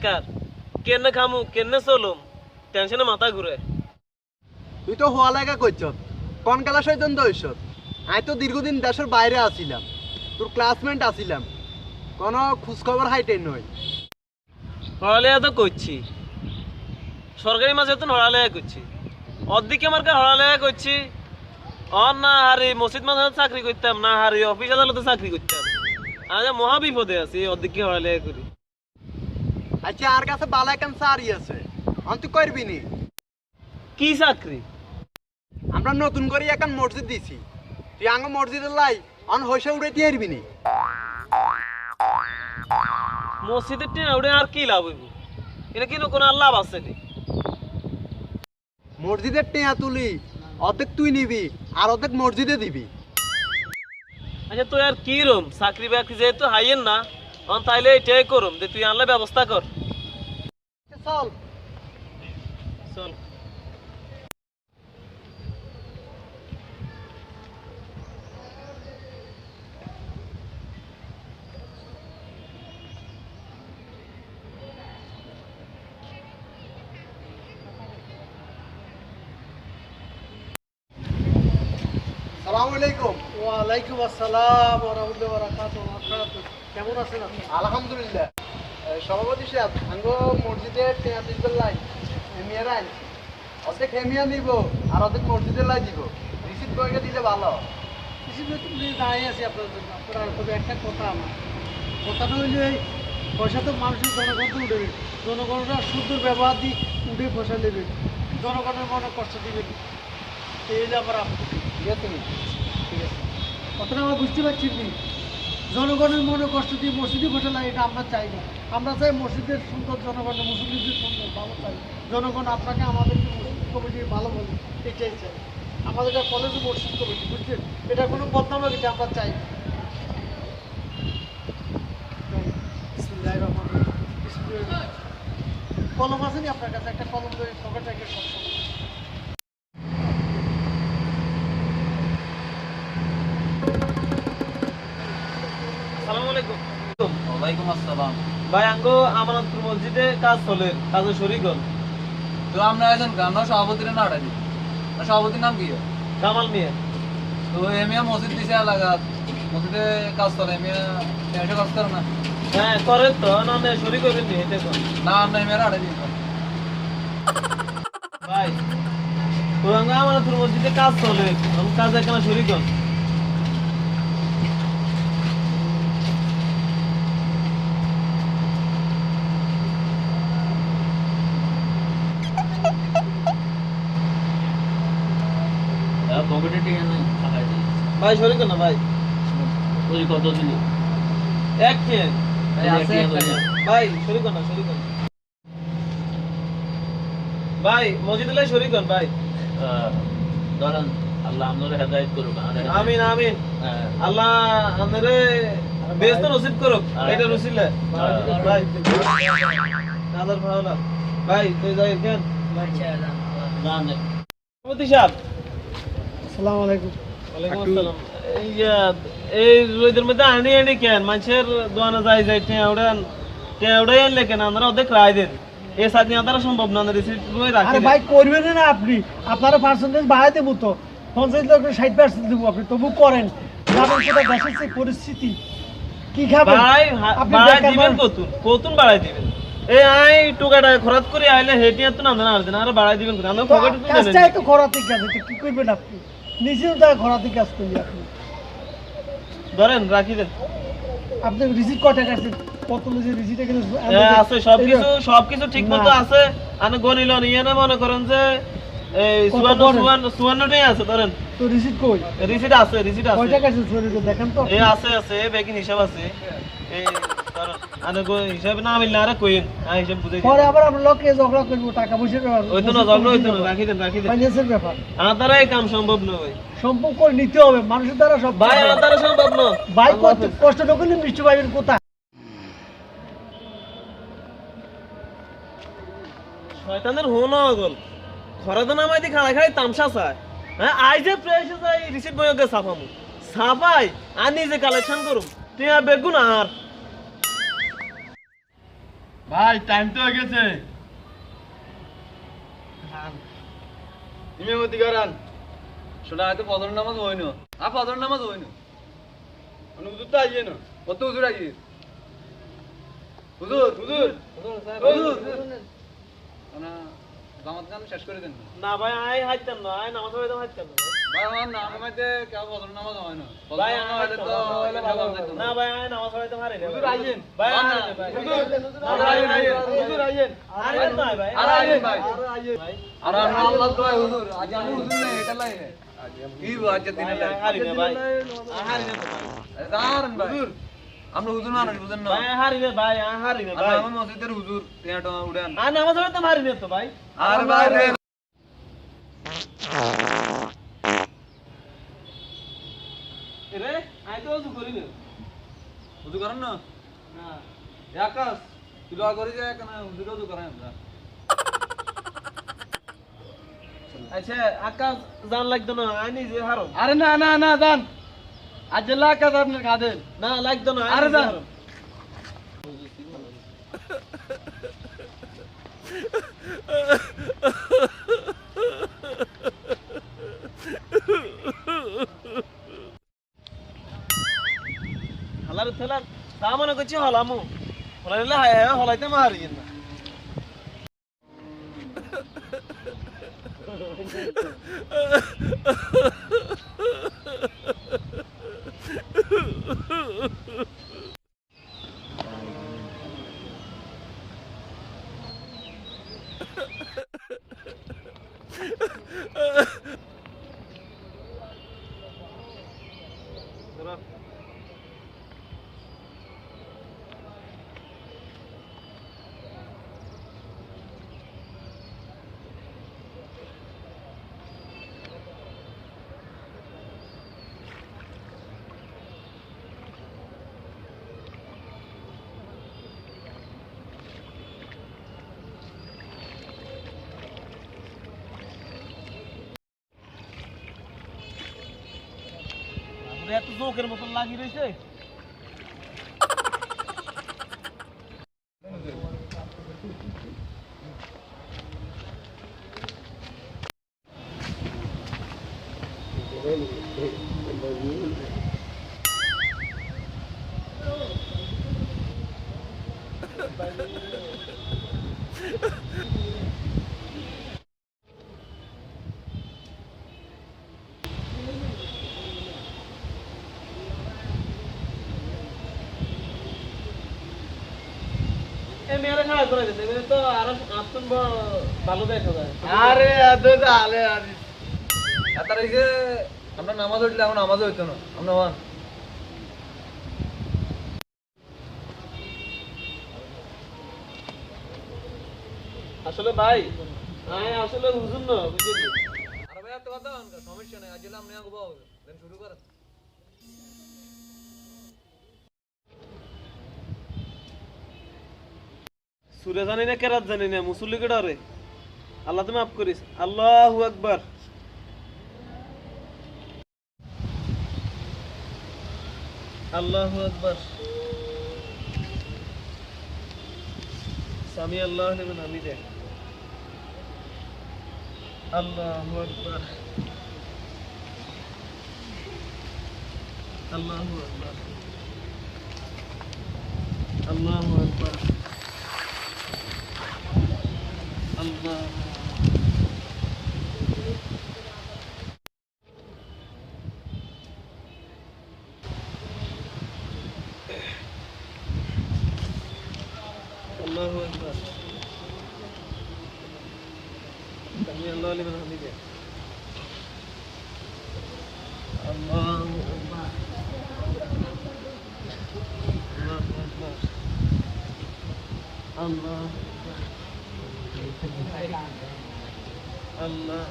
বেকার কেনে খামু কেনে চলুম টেনশনে মাথা ঘুরে। তুই তো হওয়া লাগা করছ কোন ক্লাস হইতেন তো হইছ? আমি তো দীর্ঘদিন দেশের বাইরে আছিলাম, তোর ক্লাসমেট আছিলাম, কোনো খোঁজখবর হাইটেন নই। হড়ালেয়া তো করছি, সরকারি মাঝে তো হড়ালেয়া করছি, অর্ধেকে আমার হড়ালেয়া করছি। না হারি মসজিদ মাঝে চাকরি করতাম, না হারি অফিস আদালতে চাকরি করতাম। আমি মহা বিপদে আছি, অর্ধেকে হড়ালেয়া করি। আচ্ছা আর কাছে বালা এখন সারি আছে, তুই করবি নি? কি চাকরি? আমরা নতুন করে এখন মসজিদ দিছি, তুই আঙ্গ মসজিদের লাই হইসে উড়ে দিয়ে আসবি নি? মসজিদের টিনা উঠে আর কি লাভ হইব? এটা কিন্তু কোনো আর লাভ আছে নি। মসজিদের টেয়া তুলি অর্ধেক তুই নিবি আর অর্ধেক মসজিদে দিবি। আচ্ছা তুই আর কি রুম চাকরি বাকরি যেহেতু হাইয়েন না, তাইলে এটাই করুম যে তুই আনলে ব্যবস্থা কর। চল চল। আসসালামু আলাইকুম। ওয়ালাইকুম আসসালাম ওয়া রাহমাতুল্লাহি ওয়া বারাকাতুহু। কেমন আছেন আপনি? আলহামদুলিল্লাহ। সভাপতি সাহেব আঙ্গ মসজিদের টেয়া দিবেন লাই হেমিয়ারা আনছি, অর্ধেক হেমিয়া নিব আর অর্ধেক মসজিদের লাই দিব। রিসিভ করে দিলে ভালো। কিছু তুমি দাঁড়িয়ে আছি আপনার জন্য। আপনার তবে একটা কথা, আমার কথাটা হইল এই পয়সা তো মানুষের জনগণ তো উঠবে, জনগণরা সুন্দর ব্যবহার দিয়ে উঠে পয়সা নেবে, জনগণের মনে কষ্ট দিবেন, এই হইলে আমার আপত্তি। ঠিক আছে ঠিক আছে। কথাটা আমরা বুঝতে পারছি কি, জনগণের মনে কষ্ট দিয়ে মসজিদে পয়সা লাগে এটা আমরা চাই না। আমরা চাই মসজিদের সুন্দর, জনগণের মুসলিমদের সুন্দর ভালো চাই। জনগণ আপনাকে আমাদেরকে মসজিদ কমিটি ভালো বলে এটাই চাই। আমাদের কলেজে মসজিদ কমিটি বুঝছেন, এটা কোনো বদনাম এটা আমরা চাই না। কলম আছে নি আপনার কাছে? একটা কলম ধরে পকেটে একটা সবসময়। আসসালামু আলাইকুম। ওয়ালাইকুম আসসালাম। ভাই আঙ্গ আমানতপুর মসজিদে কাজ চলে, কাজে শরীক হন। তো আমরা একজন গান সভাপতির না আড়াই সভাপতির নাম কি? কামাল মিয়া। তো এমিয়া মসজিদ দিছে এলাকা, মসজিদে কাজ করে এমিয়া এসে কাজ করে না? হ্যাঁ করে তো, না শরীক হইবেন নি এটা কোন? না আমরা এমিয়ার আড়াই দিন ভাই তো আঙ্গ আমানতপুর মসজিদে কাজ চলে, আমি কাজে কেন শরীক হন? পকেটে টিকে নাই ভাই শরীক হন না ভাই? ওই কত দিলি এক চেন আছে ভাই, শরীক হন না, শরীক হন ভাই, মসজিদে লাই শরীক হন ভাই। ধরেন আল্লাহ আপনার হেদায়েত করুক। আমিন আমিন। আল্লাহ আমারে বেহেশত নসিব করুক, এটা রসিলা ভাই। নাদার ভাওনা ভাই তুই যাই কেন? সভাপতি সাহেব আসসালামু আলাইকুম। ওয়ালাইকুম আসসালাম। এই রোদের মধ্যে আনি আনি কেন মানুষের দোয়ানা যাই যাই টেউড়াই আনলে কেন? আমরা অর্ধেক রায় দেন, এই চাকরি আদারা সম্ভব না, রিসিপ্ট রয়ে রাখি। আরে ভাই করবেন না আপনি, আপনারা পার্সেন্টেজ বাড়াই দেবো তো, 50% দেবো, আপনি তবু করেন। জানেন সেটা দেশের যে পরিস্থিতি, কি খাবেন ভাই আপনি? বাড়াই দিবেন কতুন কতুন বাড়াই দিবেন? এই আই টুকাটা খরচ করে আইলে হেটিয়া তো না না আর বাড়াই দিবেন কোন? আমরা পকেটে তো কাজটা নেন। একটু খরাতে কাজ, তো কি করবেন আপনি? নিজেও তো খরাতে কাজ করি আপনি। ধরেন রাখি দেন। আপনি রিসিট কয়টা কাটছেন? কত যে রিসিট এখানে আছে সবকিছু ঠিক মতো আছে। আনে গনিল নিয়ে না মনে করেন যে এই 54টাই আছে ধরেন। তো রিসিট কই? রিসিট আছে, রিসিট আছে। কয়টা কাটছেন সরি দেখেন তো। এই আছে বেকিং হিসাব আছে। এই ধরেন আনে হিসাব না মিললে আরে কইন, আ হিসাব বুঝাই দিন। পরে আবার আমরা লোকে ঝগড়া করব টাকা পয়সার ব্যাপার। ওই তো না ঝগড়া হইতো না, রাখি দেন ফাইন্যান্সের ব্যাপার। আমার দ্বারা এই কাম সম্ভব নয়। সম্পর্ক নিতে হবে মানুষের দ্বারা সব। ভাই আমার দ্বারা সম্ভব নয়। ভাই কষ্ট না করলে মিষ্টি পাইবেন কোথায়? শয়তানের হুন গল ঘরে তো নামাই দি খাড়া খাড়ি তামসা চায়। হ্যাঁ আই যে প্রেসে যাই রিসিট বইকে ছাপামু ছাপাই আর নিজে কালেকশন করুম, তুই আর বেগুন আর ভাই টাইম তো হয়ে গেছে ইমামতি করান শোনা হয়তো ফজর নামাজ হইনো আর ফজর নামাজ হইনো হুজুর তো আইয়ে না কত হুজুর আইয়ে হুজুর হুজুর হুজুর না জামাত গান শেষ করে দেন না ভাই আই হাইতাম না আই নামাজ পড়তে হাইতাম না ভাই আমার নাম মধ্যে কেউ ফজর নামাজ হয় না ভাই ফজর নামাজ হইলে তো হইলে জবাব দিত না ভাই আই নামাজ পড়তে হারি না হুজুর আইয়েন ভাই হারি ভাই হুজুর আইয়েন আরে না ভাই আর আইয়েন ভাই আরে আইয়েন ভাই আর আমরা আল্লাহ দোয়া হুজুর আজ আমি হুজুর নাই এটা লাই কি আজ দিনে লাই হারি না ভাই হারি না দাঁড়ান ভাই আমরা হুজুর মানুষ বুঝেন না ভাই হারি না ভাই হারি না ভাই আমার মসজিদের হুজুর এটা উড়ান আই নামাজ পড়তে হারি না তো ভাই আর ভাই রে রে আই তো ওযু করি না হুজুর করেন না না আকাশ তুই দোয়া করি যে কেন হুজুর হুজুর করেন আমরা আচ্ছা আকাশ জান লাগতো না আই নিজে হারো আরে না না না যান আজ লাখ কাজ আপনার খাদেন না লাগতো না আরে নিজে যান। হারো। হালার থেলার তা মনে করছি হলামু হলাইলে হায় হায় হলাইতে মারি না এত জোকের মতন লাগি রয়েছে মেয়েরা খাওয়া করে দিতে এমনি তো আরো আসতুন ভালো দেখা যায় আরে এত আলে আরে এত রেখে আমরা নামাজ হইলে এখন নামাজ হইতো না আমরা ওয়ান আসলে ভাই আসলে হুজুর না বুঝলি আর ভাই এত কথা সমস্যা নাই আজ আমরা আগে বাবু দেন শুরু করেন সুরে জানি না কেরাত জানি না মুসল্লি কেডা রে আল্লাহ তুমি মাফ করিস আল্লাহু আকবার আল্লাহু আকবার সামি আল্লাহ লিমান হামিদে আল্লাহু আকবার আল্লাহু আকবার আল্লাহু আকবার আল্লাহ আল্লাহু আকবার সামি আল্লাহ লিমান হামিদে আল্লাহু আকবার আল্লাহু আকবার আল্লাহ আল্লাহ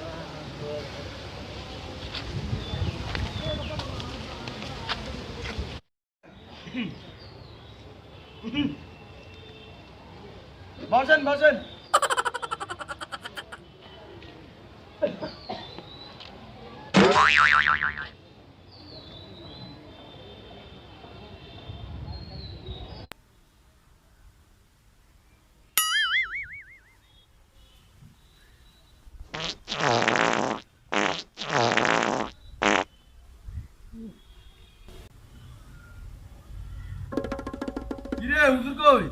বসেন বসেন কিরে হুজুর কই?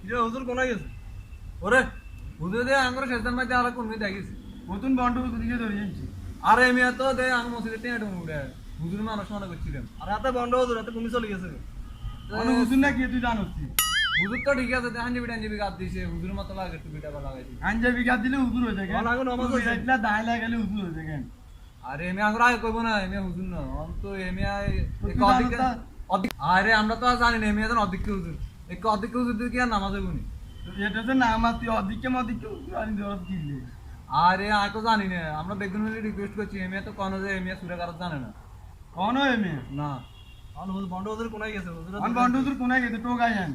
কিরে হুজুর কোনায় গেছে? ওরে হুজুর দে আঙ্গুর শেষদান মাঝে আর কোন দেখিস নতুন বন্ড হুজুর দিকে ধরে আনছি। আরে মিয়া তো দে আঙ্গ মসজিদে টেনে উড়ে হুজুর মানুষ মনে করছিলাম আর হাতে বন্ড হুজুর হাতে কমি চলে গেছে। মানে হুজুর না কি তুই জানোস কি? হুজুর তো ঠিক আছে হাঞ্জাবি টাঞ্জাবি গাদ দিছে হুজুর মতো লাগে একটু বিটা লাগাইছি আঞ্জাবি গাদ দিলে হুজুর হয়ে যায়। অন আগুন নামাজ হইছে। এটা দায় লাগালে হুজুর হয়ে যায় কেন? আরে এমে আঙ্গুর আগে কইব না এমে হুজুর না অন তো এমে তুই জানো তা? আরে আমরা তো আর জানি না এমে এখন অধিক হুজুর এক অধিক হুজুর দিয়ে কি আর নামাজ হইব নি এটা তো না আমার তুই অধিকে মদিকে হুজুর আনি দেওয়ার কিনলে। আরে আমি তো জানি না আমরা বেগুন মিলে রিকোয়েস্ট করছি এমে তো কোন যে এমে সুরে কারত জানে না কোন হয় মে? না অন হুজুর বন্ড হুজুর কোনায় গেছে? অন বন্ড হুজুর কোনায় গেছে টোকাই আন।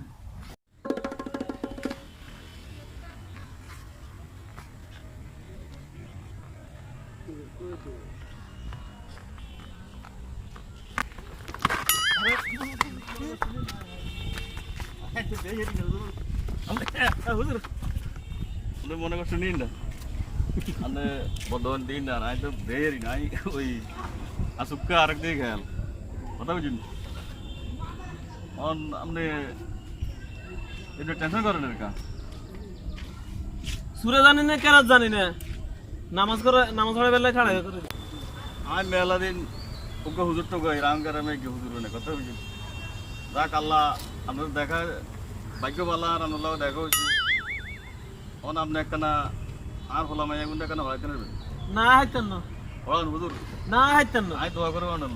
মনে করছো নিন না মানে বর্ধমান দিন না আমি তো বেরি নাই ওই আসুক্কা আরেক দিকে খেয়াল কথা বুঝুন আপনি একটু টেনশন করেন এর কা সুরে জানি না কেরাত জানি না নামাজ পড়ে বেলায় খাড়া হয়ে করে আমি মেলা দিন ওকে হুজুর তো গাই রামকার আমি কি হুজুর না কথা বুঝুন যাক আল্লাহ আপনার দেখা ভাগ্য পাল্লা আর আল্লাহ দেখা হয়েছে আপনি একখানা আর হলাম এগুন দেখানো হয় কেন না হাইতেন না হলান হুজুর না হাইতেন না আই দোয়া করে আল্লাহ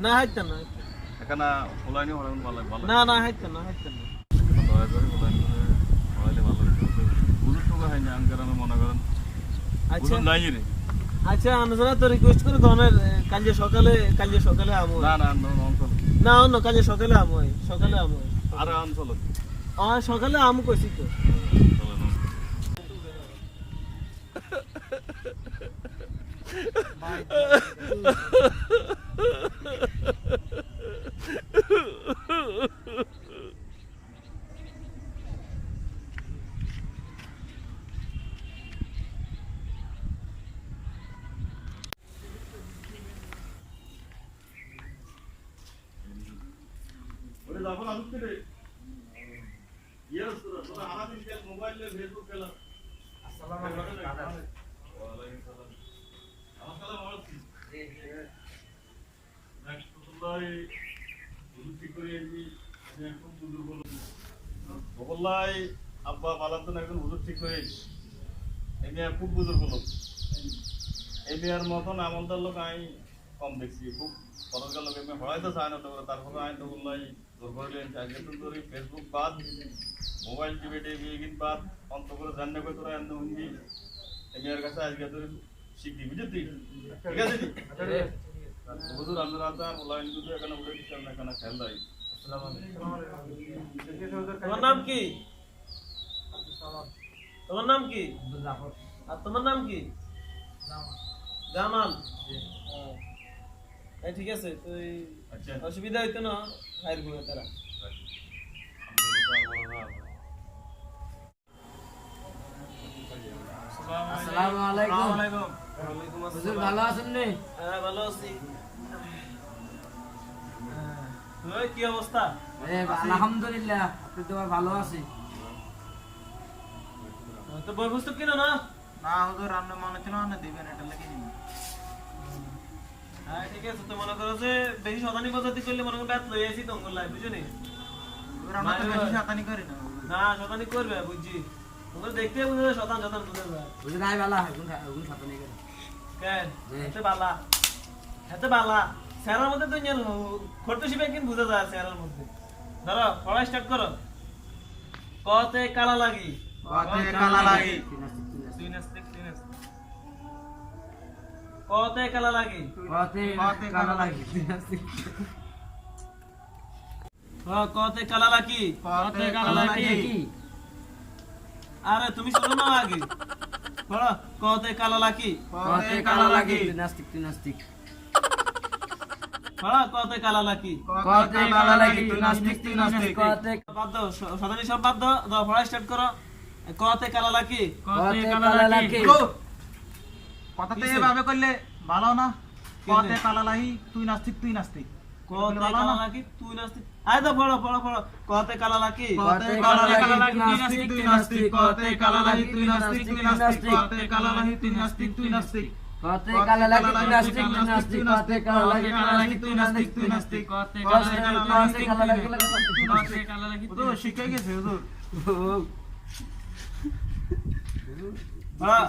না হাইতেন না এখানে হলাইনি হলাইন ভালো ভালো না না হাইতেন না হাইতেন না দয়া করে হলাইনি হলাইলে ভালো হইতো হুজুর তো হয় না আঙ্কার আমি মনে করেন আচ্ছা হুজুর নাই রে আচ্ছা আমরা তো রিকোয়েস্ট করে ধরনের কালকে সকালে আমো না না অঞ্চল না অন্য কালকে সকালে আমো সকালে আমো আর অঞ্চল সকালে আমু কইছি তো ওরে যখন আসছে রে ইয়েস তোরা হারাদিন খেল মোবাইলে ফেসবুক খেলা আসসালামু আলাইকুম ওয়ালাইকুম সালাম নমস্কার ভালো আছি রাষ্ট্রপতি হুজুর ঠিক করে এসেছি আমি এখন হুজুর বলবো বল্লাই আব্বা পালাতন একজন হুজুর ঠিক করে এসেছি এমনি খুব বুজুর্গ লোক এই মেয়ের মতন আমলদার লোক আমি কম দেখছি খুব খরচকার লোক এমনি হড়াইতে চায় না তো তারপরে আমি তো বললাই জোর করে লেন আজকে তো ধরি ফেসবুক বাদ মোবাইল টিভি টিভি বাদ অন্ত করে জানলে করে তোরা এমনি হুঙ্গি এই মেয়ের কাছে আজকে তোর শিখবি বুঝলি ঠিক আছে হুজুর আমরা রাত আর বললাম কিন্তু এখানে উঠে দিচ্ছি আমরা এখানে খেয়াল রাখি তোমার নাম কি তোমার নাম কি আর তোমার নাম কি জামাল এই ঠিক আছে তুই আচ্ছা অসুবিধা হইতো না হাইর গুলো তারা আসসালামু আলাইকুম ওয়ালাইকুম হুজুর আসসালাম ভালো আছেন নি? হ্যাঁ ভালো আছি তুই কি অবস্থা আলহামদুলিল্লাহ আপনি তো ভালো আছি। তো বই পুস্তক কিনো না না হুজুর রান্না মনে ছিল না দিবেন এটা লাগি নি। হ্যাঁ ঠিক আছে তো মনে করো যে বেশি শতানি পদ্ধতি করলে মনে করো ব্যাত লই আইছি তঙ্গল লাই বুঝনি আমরা তো বেশি শাতানি করি না। না শতানি করবে বুঝছি তোমরা দেখতে বুঝে শতান বুঝে যায় হুজুর আই ভালো এখন সাথে নেই করে কেন জি। এতে বালা স্যারের মধ্যে তো নিয়ে খরতে শিবে কিন বুঝা যায় স্যারের মধ্যে ধরো পড়া স্টার্ট করো কতে কালা লাগি কতে কালা লাগি দুই নাস্তিক কতে কালা লাগি কতে কালা লাগি কতে কালা লাগি কতে কালা লাগি কি আরে তুমি শোনো না আগে পড়ো কতে কালা লাগি কতে কালা লাগি নাস্তিক পড়ো কতে কালা লাগি কতে কালা লাগি নাস্তিক কতে বাদ দাও শতানি সব বাদ দাও দাও পড়া স্টার্ট করো কতে কালা লাগি কতে কালা লাগি কথাতে এভাবে করলে ভালো না। কতে কালা লাগি তুই নাস্তিক কতে কালা লাগি তুই নাস্তিক আয় তো পড়ো পড়ো পড়ো কতে কালা লাগি কতে কালা লাগি তুই নাস্তিক তুই নাস্তিক কতে কালা লাগি তুই নাস্তিক তুই নাস্তিক কতে কালা লাগি তুই নাস্তিক তুই নাস্তিক কতে কালা লাগি তুই নাস্তিক তুই নাস্তিক কতে কালা লাগি তুই নাস্তিক তুই নাস্তিক কতে কালা লাগি তো শিখে গেছে হুজুর হ্যাঁ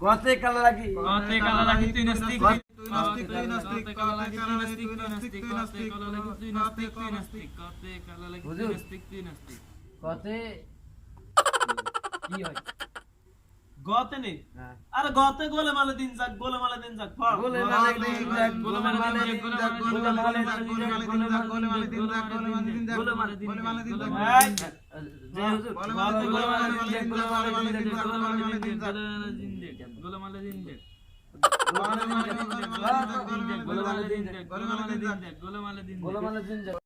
কতে কালা লাগি তুই নাস্তিক তুই নাস্তিক তুই নাস্তিক কালা লাগি তুই নাস্তিক তুই নাস্তিক তুই নাস্তিক কালা লাগি তুই নাস্তিক তুই নাস্তিক কতে কালা লাগি তুই নাস্তিক তুই নাস্তিক কতে কি হয় গতে নেই আরে গতে গোলে মালে দিন যাক পড় গোলে মালে দিন যাক গোলে মালে দিন যাক গোলে মালে দিন যাক গোলে মালে দিন যাক গোলে মালে দিন যাক গোলে মালে দিন যাক জয় হুজুর গোলে মালে দিন যাক গোলে মালে দিন যাক গোলে মালে দিন যাক গোলে মালে দিন যাক গোলে মালে দিন যাক গোলে মালে দিন যাক গোলে মালে দিন যাক গোলে মালে দিন যাক